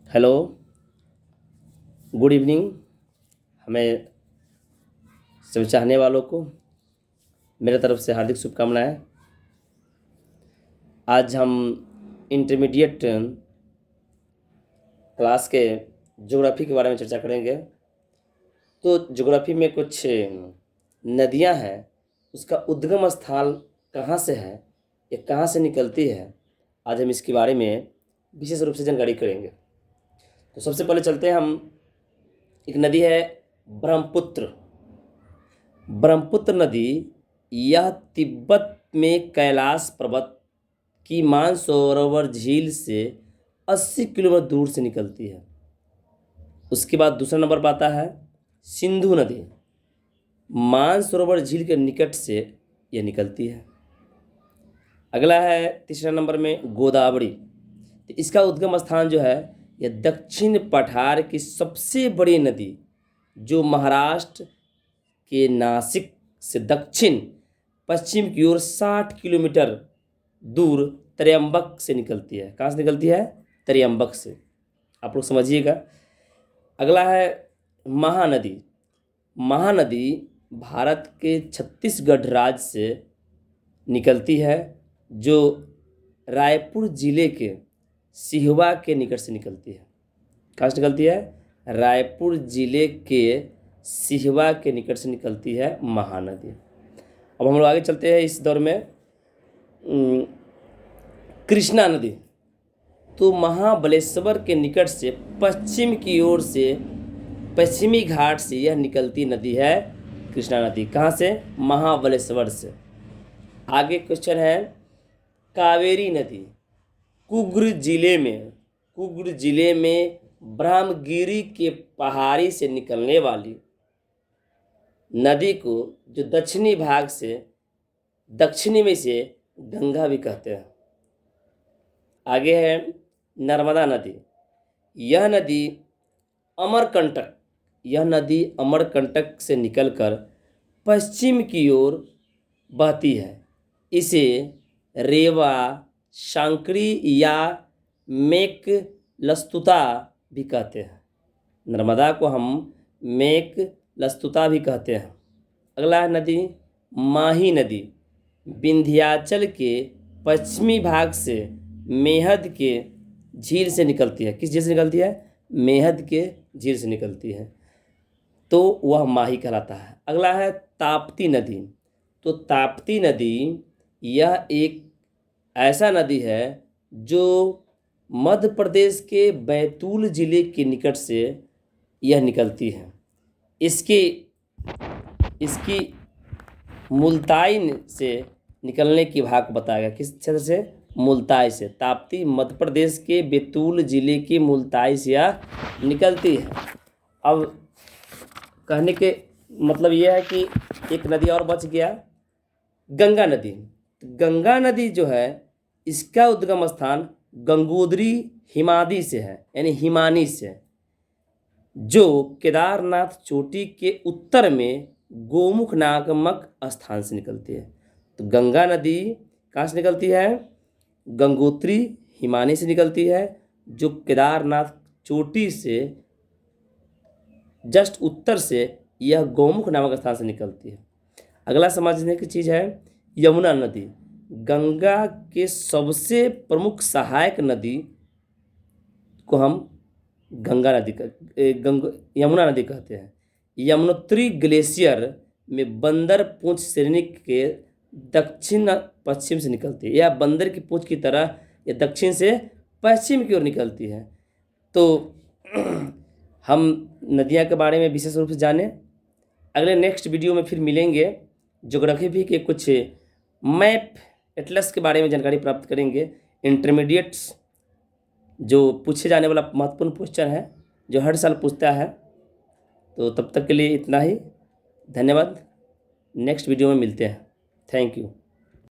Hello, good evening. हमें सभी चाहने वालों को मेरे तरफ से हार्दिक शुभकामनाएं। आज हम इंटरमीडिएट क्लास के ज्योग्राफी के बारे में चर्चा करेंगे। तो ज्योग्राफी में कुछ नदियां हैं, उसका उद्गम स्थल कहाँ से है, ये कहाँ से निकलती है, आज हम इसके बारे में विशेष रूप से जानकारी करेंगे। तो सबसे पहले चलते हैं हम, एक नदी है ब्रह्मपुत्र। ब्रह्मपुत्र नदी यह तिब्बत में कैलाश पर्वत की मानसरोवर झील से 80 किलोमीटर दूर से निकलती है। उसके बाद दूसरा नंबर पर आता है सिंधु नदी। मानसरोवर झील के निकट से यह निकलती है। अगला है तीसरा नंबर में गोदावरी। तो इसका उद्गम स्थान जो है यह दक्षिण पठार की सबसे बड़ी नदी, जो महाराष्ट्र के नासिक से दक्षिण पश्चिम की ओर 60 किलोमीटर दूर त्र्यंबक से निकलती है। कहाँ से निकलती है? त्र्यंबक से। आप लोग समझिएगा। अगला है महानदी। महानदी भारत के छत्तीसगढ़ राज्य से निकलती है, जो रायपुर जिले के सिहवा के निकट से निकलती है। कहाँ से निकलती है? रायपुर जिले के सिहवा के निकट से निकलती है महानदी। अब हम लोग आगे चलते हैं इस दौर में। कृष्णा नदी। तो महाबलेश्वर के निकट से पश्चिम की ओर से पश्चिमी घाट से यह निकलती नदी है कृष्णा नदी। कहाँ से? महाबलेश्वर से। आगे क्वेश्चन है कावेरी नदी। कुग्र जिले में ब्रह्मगिरी के पहाड़ी से निकलने वाली नदी को, जो दक्षिणी भाग से दक्षिणी में से गंगा भी कहते हैं। आगे है नर्मदा नदी। यह नदी अमरकंटक से निकलकर पश्चिम की ओर बहती है। इसे रेवा, शांकरी या मेकलस्तुता भी कहते हैं। नर्मदा को हम मेकलस्तुता भी कहते हैं। अगला है नदी माही नदी। विंध्याचल के पश्चिमी भाग से मेहद के झील से निकलती है। किस झील से निकलती है? मेहद के झील से निकलती है, तो वह माही कहलाता है। अगला है ताप्ती नदी। तो ताप्ती नदी यह एक ऐसा नदी है जो मध्य प्रदेश के बैतूल जिले के निकट से यह निकलती है। इसकी मुल्ताई से निकलने की भाग बताया गया। किस क्षेत्र से? मुल्ताई से। ताप्ती मध्य प्रदेश के बैतूल जिले की मुल्ताई से यह निकलती है। अब कहने के मतलब यह है कि एक नदी और बच गया, गंगा नदी। गंगा नदी जो है, इसका उद्गम स्थान गंगोत्री हिमादी से है, यानी हिमानी से, जो केदारनाथ चोटी के उत्तर में गोमुख नामक स्थान से निकलती है। तो गंगा नदी कहाँ से निकलती है? गंगोत्री हिमानी से निकलती है, जो केदारनाथ चोटी से जस्ट उत्तर से यह गोमुख नामक स्थान से निकलती है। अगला समझने की चीज़ है यमुना नदी। गंगा के सबसे प्रमुख सहायक नदी को हम यमुना नदी कहते हैं। यमुनोत्री ग्लेशियर में बंदर पूंछ श्रेणी के दक्षिण पश्चिम से निकलती है। यह बंदर की पूंछ की तरह यह दक्षिण से पश्चिम की ओर निकलती है। तो हम नदियाँ के बारे में विशेष रूप से जानें। अगले नेक्स्ट वीडियो में फिर मिलेंगे। ज्योग्राफी के कुछ मैप एटलस के बारे में जानकारी प्राप्त करेंगे। इंटरमीडिएट्स जो पूछे जाने वाला महत्वपूर्ण क्वेश्चन है, जो हर साल पूछता है। तो तब तक के लिए इतना ही। धन्यवाद। नेक्स्ट वीडियो में मिलते हैं। Thank you.